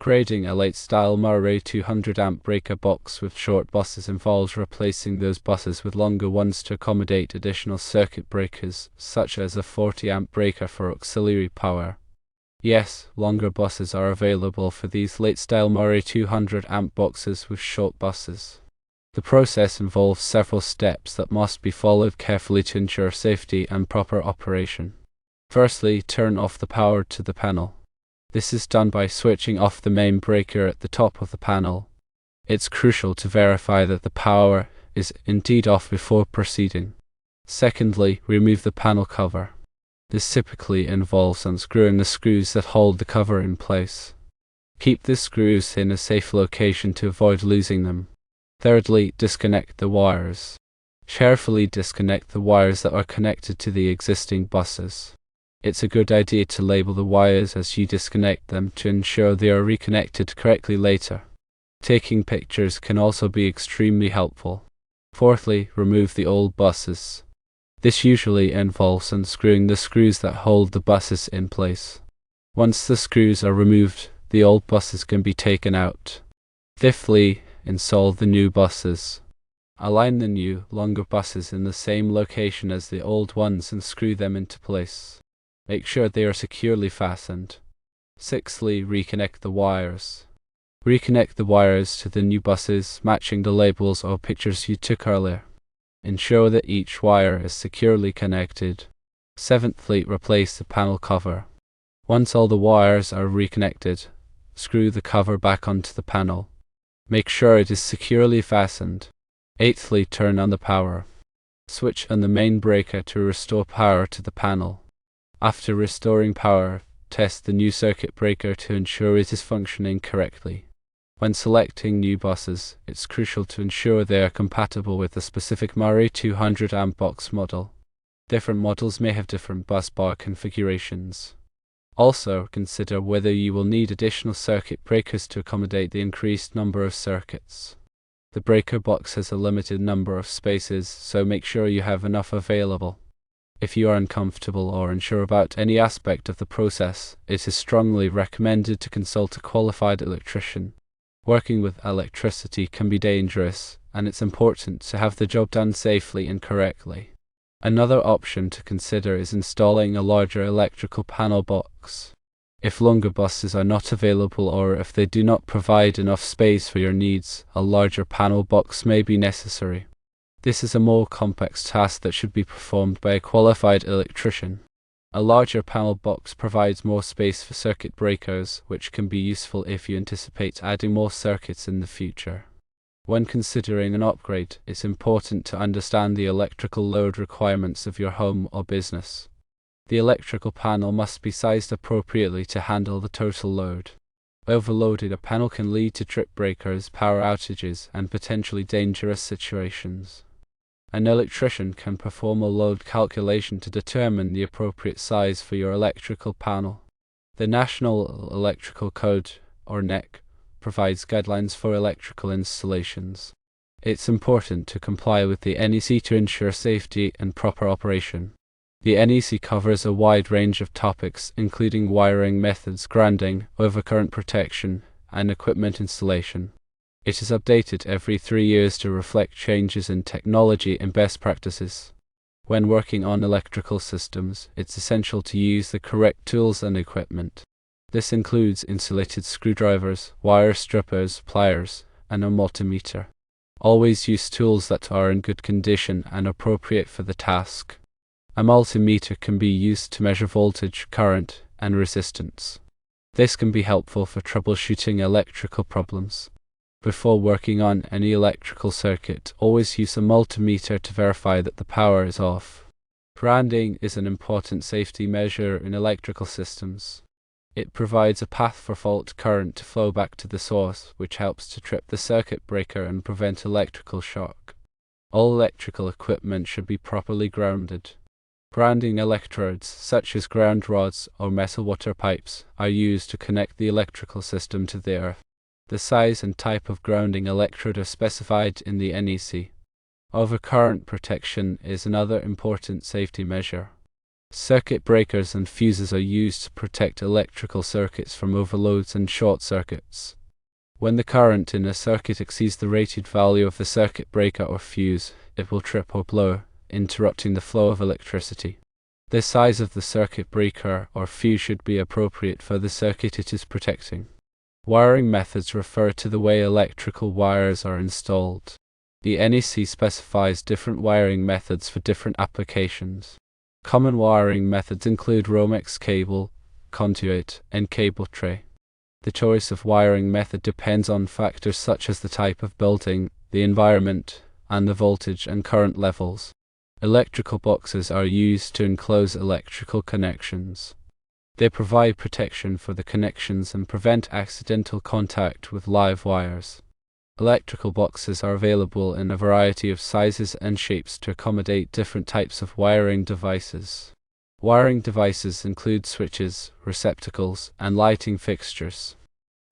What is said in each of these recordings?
Upgrading a late-style Murray 200-amp breaker box with short buses involves replacing those buses with longer ones to accommodate additional circuit breakers, such as a 40-amp breaker for auxiliary power. Yes, longer buses are available for these late-style Murray 200-amp boxes with short buses. The process involves several steps that must be followed carefully to ensure safety and proper operation. Firstly, turn off the power to the panel. This is done by switching off the main breaker at the top of the panel. It's crucial to verify that the power is indeed off before proceeding. Secondly, remove the panel cover. This typically involves unscrewing the screws that hold the cover in place. Keep the screws in a safe location to avoid losing them. Thirdly, disconnect the wires. Carefully disconnect the wires that are connected to the existing buses. It's a good idea to label the wires as you disconnect them to ensure they are reconnected correctly later. Taking pictures can also be extremely helpful. Fourthly, remove the old buses. This usually involves unscrewing the screws that hold the buses in place. Once the screws are removed, the old buses can be taken out. Fifthly, install the new buses. Align the new, longer buses in the same location as the old ones and screw them into place. Make sure they are securely fastened. Sixthly, reconnect the wires. Reconnect the wires to the new buses, matching the labels or pictures you took earlier. Ensure that each wire is securely connected. Seventhly, replace the panel cover. Once all the wires are reconnected, screw the cover back onto the panel. Make sure it is securely fastened. Eighthly, turn on the power. Switch on the main breaker to restore power to the panel. After restoring power, test the new circuit breaker to ensure it is functioning correctly. When selecting new buses, it's crucial to ensure they are compatible with the specific Murray 200-amp box model. Different models may have different bus bar configurations. Also, consider whether you will need additional circuit breakers to accommodate the increased number of circuits. The breaker box has a limited number of spaces, so make sure you have enough available. If you are uncomfortable or unsure about any aspect of the process, it is strongly recommended to consult a qualified electrician. Working with electricity can be dangerous, and it's important to have the job done safely and correctly. Another option to consider is installing a larger electrical panel box. If longer buses are not available or if they do not provide enough space for your needs, a larger panel box may be necessary. This is a more complex task that should be performed by a qualified electrician. A larger panel box provides more space for circuit breakers, which can be useful if you anticipate adding more circuits in the future. When considering an upgrade, it's important to understand the electrical load requirements of your home or business. The electrical panel must be sized appropriately to handle the total load. Overloading a panel can lead to trip breakers, power outages, and potentially dangerous situations. An electrician can perform a load calculation to determine the appropriate size for your electrical panel. The National Electrical Code, or NEC, provides guidelines for electrical installations. It's important to comply with the NEC to ensure safety and proper operation. The NEC covers a wide range of topics, including wiring methods, grounding, overcurrent protection, and equipment installation. It is updated every 3 years to reflect changes in technology and best practices. When working on electrical systems, it's essential to use the correct tools and equipment. This includes insulated screwdrivers, wire strippers, pliers, and a multimeter. Always use tools that are in good condition and appropriate for the task. A multimeter can be used to measure voltage, current, and resistance. This can be helpful for troubleshooting electrical problems. Before working on any electrical circuit, always use a multimeter to verify that the power is off. Grounding is an important safety measure in electrical systems. It provides a path for fault current to flow back to the source, which helps to trip the circuit breaker and prevent electrical shock. All electrical equipment should be properly grounded. Grounding electrodes, such as ground rods or metal water pipes, are used to connect the electrical system to the earth. The size and type of grounding electrode are specified in the NEC. Overcurrent protection is another important safety measure. Circuit breakers and fuses are used to protect electrical circuits from overloads and short circuits. When the current in a circuit exceeds the rated value of the circuit breaker or fuse, it will trip or blow, interrupting the flow of electricity. The size of the circuit breaker or fuse should be appropriate for the circuit it is protecting. Wiring methods refer to the way electrical wires are installed. The NEC specifies different wiring methods for different applications. Common wiring methods include Romex cable, conduit, and cable tray. The choice of wiring method depends on factors such as the type of building, the environment, and the voltage and current levels. Electrical boxes are used to enclose electrical connections. They provide protection for the connections and prevent accidental contact with live wires. Electrical boxes are available in a variety of sizes and shapes to accommodate different types of wiring devices. Wiring devices include switches, receptacles, and lighting fixtures.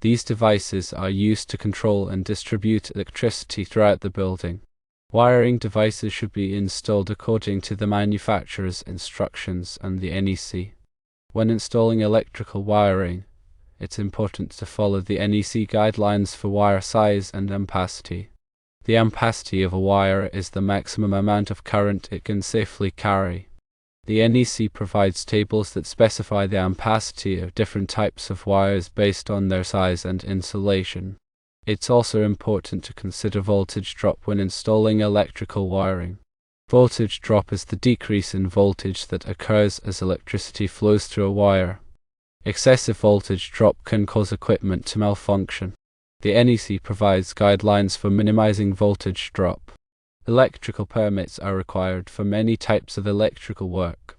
These devices are used to control and distribute electricity throughout the building. Wiring devices should be installed according to the manufacturer's instructions and the NEC. When installing electrical wiring, it's important to follow the NEC guidelines for wire size and ampacity. The ampacity of a wire is the maximum amount of current it can safely carry. The NEC provides tables that specify the ampacity of different types of wires based on their size and insulation. It's also important to consider voltage drop when installing electrical wiring. Voltage drop is the decrease in voltage that occurs as electricity flows through a wire. Excessive voltage drop can cause equipment to malfunction. The NEC provides guidelines for minimizing voltage drop. Electrical permits are required for many types of electrical work.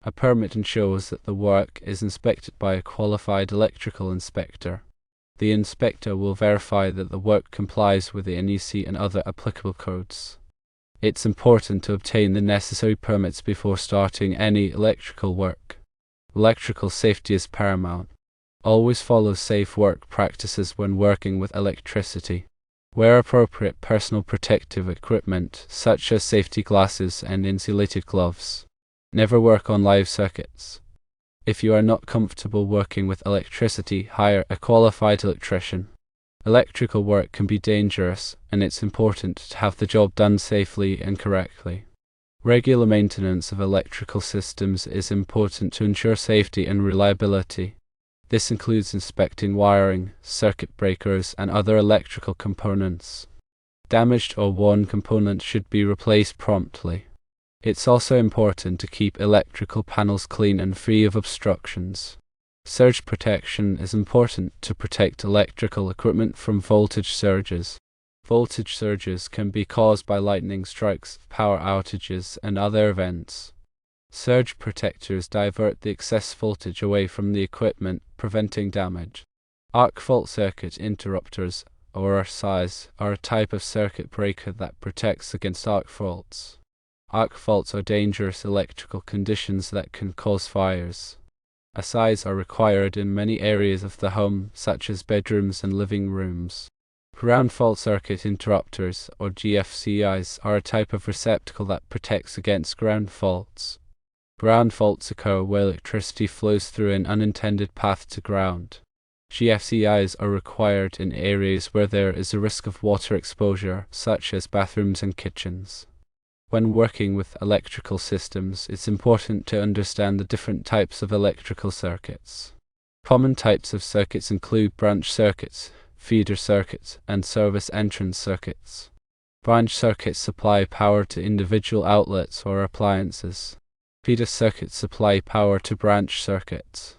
A permit ensures that the work is inspected by a qualified electrical inspector. The inspector will verify that the work complies with the NEC and other applicable codes. It's important to obtain the necessary permits before starting any electrical work. Electrical safety is paramount. Always follow safe work practices when working with electricity. Wear appropriate personal protective equipment, such as safety glasses and insulated gloves. Never work on live circuits. If you are not comfortable working with electricity, hire a qualified electrician. Electrical work can be dangerous, and it's important to have the job done safely and correctly. Regular maintenance of electrical systems is important to ensure safety and reliability. This includes inspecting wiring, circuit breakers, and other electrical components. Damaged or worn components should be replaced promptly. It's also important to keep electrical panels clean and free of obstructions. Surge protection is important to protect electrical equipment from voltage surges. Voltage surges can be caused by lightning strikes, power outages, and other events. Surge protectors divert the excess voltage away from the equipment, preventing damage. Arc fault circuit interrupters, or RSIs, are a type of circuit breaker that protects against arc faults. Arc faults are dangerous electrical conditions that can cause fires. RSIs are required in many areas of the home, such as bedrooms and living rooms. Ground fault circuit interrupters, or GFCIs, are a type of receptacle that protects against ground faults. Ground faults occur where electricity flows through an unintended path to ground. GFCIs are required in areas where there is a risk of water exposure, such as bathrooms and kitchens. When working with electrical systems, it's important to understand the different types of electrical circuits. Common types of circuits include branch circuits, feeder circuits, and service entrance circuits. Branch circuits supply power to individual outlets or appliances. Feeder circuits supply power to branch circuits.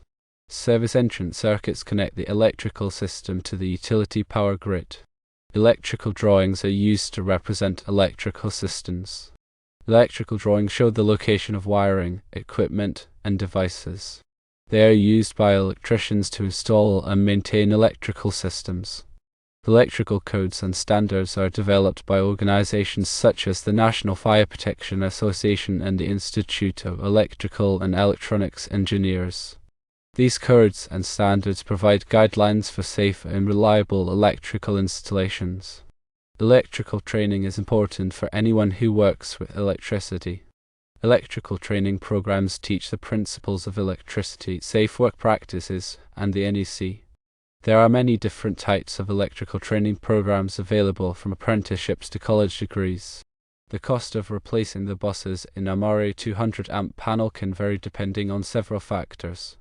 Service entrance circuits connect the electrical system to the utility power grid. Electrical drawings are used to represent electrical systems. Electrical drawings show the location of wiring, equipment, and devices. They are used by electricians to install and maintain electrical systems. Electrical codes and standards are developed by organizations such as the National Fire Protection Association and the Institute of Electrical and Electronics Engineers. These codes and standards provide guidelines for safe and reliable electrical installations. Electrical training is important for anyone who works with electricity. Electrical training programs teach the principles of electricity, safe work practices, and the NEC. There are many different types of electrical training programs available, from apprenticeships to college degrees. The cost of replacing the buses in a Mare 200 amp panel can vary depending on several factors.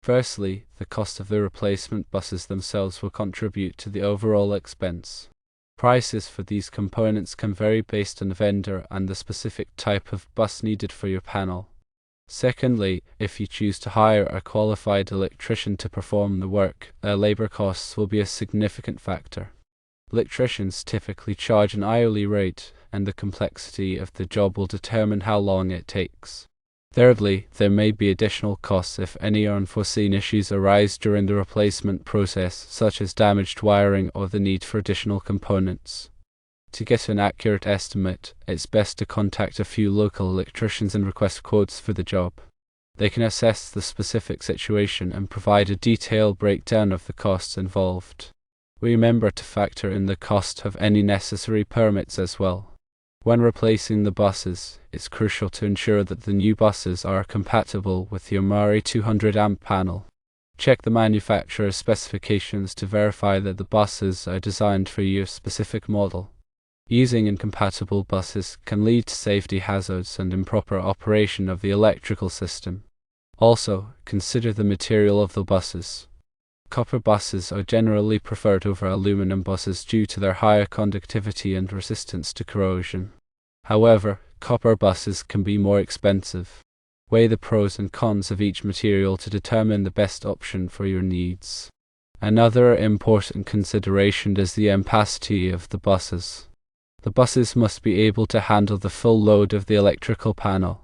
Firstly, the cost of the replacement buses themselves will contribute to the overall expense. Prices for these components can vary based on the vendor and the specific type of bus needed for your panel. Secondly, if you choose to hire a qualified electrician to perform the work, labor costs will be a significant factor. Electricians typically charge an hourly rate, and the complexity of the job will determine how long it takes. Thirdly, there may be additional costs if any unforeseen issues arise during the replacement process, such as damaged wiring or the need for additional components. To get an accurate estimate, it's best to contact a few local electricians and request quotes for the job. They can assess the specific situation and provide a detailed breakdown of the costs involved. Remember to factor in the cost of any necessary permits as well. When replacing the buses, it's crucial to ensure that the new buses are compatible with your Mare 200 amp panel. Check the manufacturer's specifications to verify that the buses are designed for your specific model. Using incompatible buses can lead to safety hazards and improper operation of the electrical system. Also, consider the material of the buses. Copper buses are generally preferred over aluminum buses due to their higher conductivity and resistance to corrosion. However, copper buses can be more expensive. Weigh the pros and cons of each material to determine the best option for your needs. Another important consideration is the ampacity of the buses. The buses must be able to handle the full load of the electrical panel.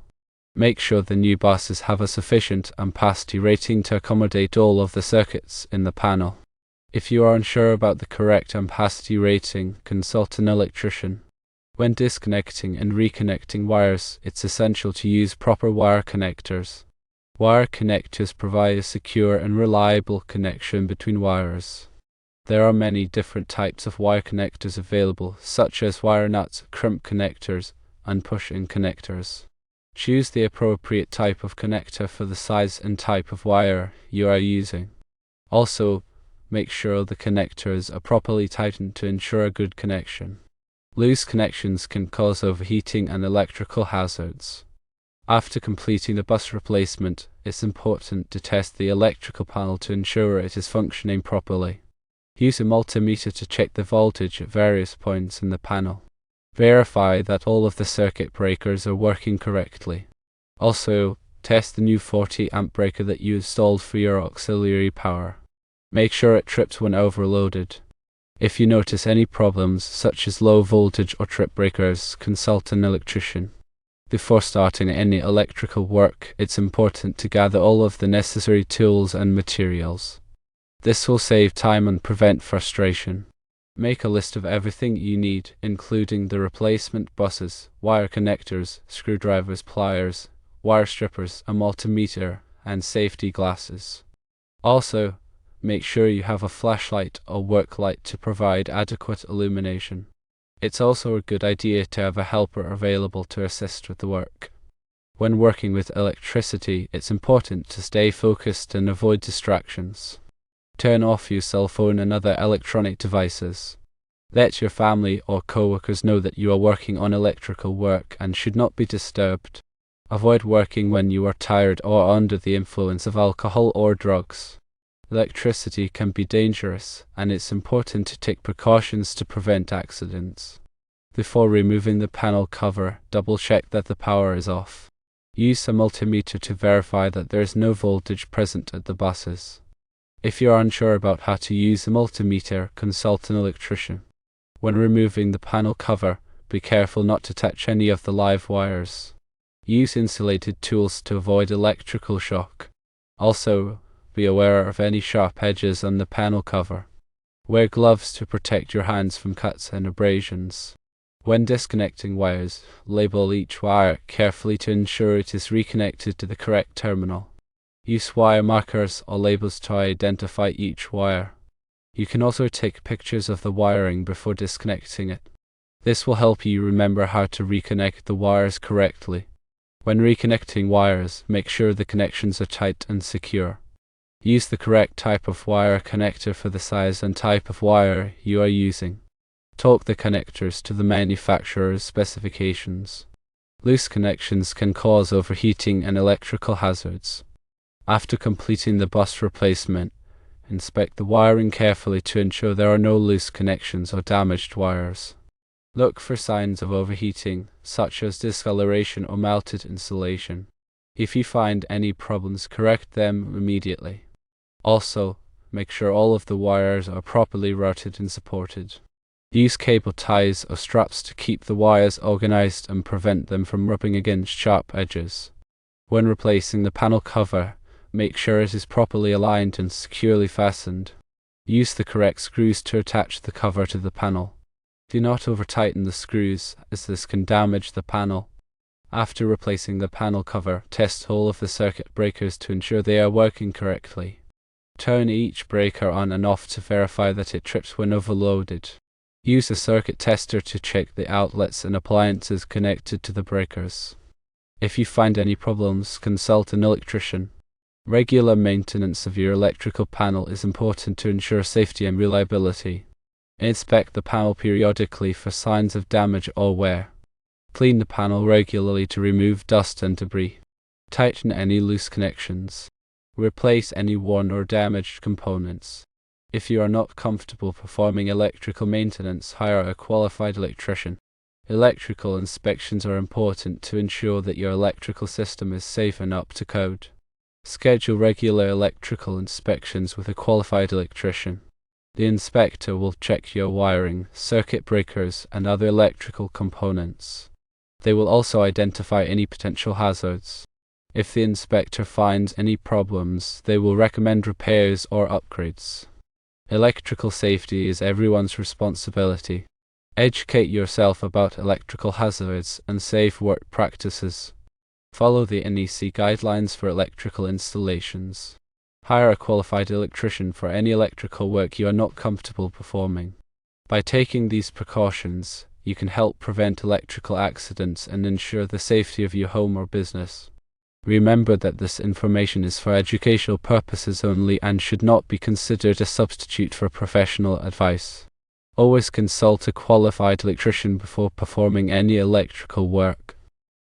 Make sure the new buses have a sufficient ampacity rating to accommodate all of the circuits in the panel. If you are unsure about the correct ampacity rating, consult an electrician. When disconnecting and reconnecting wires, it's essential to use proper wire connectors. Wire connectors provide a secure and reliable connection between wires. There are many different types of wire connectors available, such as wire nuts, crimp connectors, and push-in connectors. Choose the appropriate type of connector for the size and type of wire you are using. Also, make sure the connectors are properly tightened to ensure a good connection. Loose connections can cause overheating and electrical hazards. After completing the bus replacement, it's important to test the electrical panel to ensure it is functioning properly. Use a multimeter to check the voltage at various points in the panel. Verify that all of the circuit breakers are working correctly. Also, test the new 40 amp breaker that you installed for your auxiliary power. Make sure it trips when overloaded. If you notice any problems, such as low voltage or trip breakers, consult an electrician. Before starting any electrical work, it's important to gather all of the necessary tools and materials. This will save time and prevent frustration. Make a list of everything you need, including the replacement buses, wire connectors, screwdrivers, pliers, wire strippers, a multimeter, and safety glasses. Also, make sure you have a flashlight or work light to provide adequate illumination. It's also a good idea to have a helper available to assist with the work. When working with electricity, it's important to stay focused and avoid distractions. Turn off your cell phone and other electronic devices. Let your family or co-workers know that you are working on electrical work and should not be disturbed. Avoid working when you are tired or under the influence of alcohol or drugs. Electricity can be dangerous, and it's important to take precautions to prevent accidents. Before removing the panel cover, double-check that the power is off. Use a multimeter to verify that there is no voltage present at the buses. If you are unsure about how to use the multimeter, consult an electrician. When removing the panel cover, be careful not to touch any of the live wires. Use insulated tools to avoid electrical shock. Also, be aware of any sharp edges on the panel cover. Wear gloves to protect your hands from cuts and abrasions. When disconnecting wires, label each wire carefully to ensure it is reconnected to the correct terminal. Use wire markers or labels to identify each wire. You can also take pictures of the wiring before disconnecting it. This will help you remember how to reconnect the wires correctly. When reconnecting wires, make sure the connections are tight and secure. Use the correct type of wire connector for the size and type of wire you are using. Torque the connectors to the manufacturer's specifications. Loose connections can cause overheating and electrical hazards. After completing the bus replacement, inspect the wiring carefully to ensure there are no loose connections or damaged wires. Look for signs of overheating, such as discoloration or melted insulation. If you find any problems, correct them immediately. Also, make sure all of the wires are properly routed and supported. Use cable ties or straps to keep the wires organized and prevent them from rubbing against sharp edges. When replacing the panel cover, make sure it is properly aligned and securely fastened. Use the correct screws to attach the cover to the panel. Do not over-tighten the screws, as this can damage the panel. After replacing the panel cover, test all of the circuit breakers to ensure they are working correctly. Turn each breaker on and off to verify that it trips when overloaded. Use a circuit tester to check the outlets and appliances connected to the breakers. If you find any problems, consult an electrician. Regular maintenance of your electrical panel is important to ensure safety and reliability. Inspect the panel periodically for signs of damage or wear. Clean the panel regularly to remove dust and debris. Tighten any loose connections. Replace any worn or damaged components. If you are not comfortable performing electrical maintenance, hire a qualified electrician. Electrical inspections are important to ensure that your electrical system is safe and up to code. Schedule regular electrical inspections with a qualified electrician. The inspector will check your wiring, circuit breakers, and other electrical components. They will also identify any potential hazards. If the inspector finds any problems, they will recommend repairs or upgrades. Electrical safety is everyone's responsibility. Educate yourself about electrical hazards and safe work practices. Follow the NEC guidelines for electrical installations. Hire a qualified electrician for any electrical work you are not comfortable performing. By taking these precautions, you can help prevent electrical accidents and ensure the safety of your home or business. Remember that this information is for educational purposes only and should not be considered a substitute for professional advice. Always consult a qualified electrician before performing any electrical work.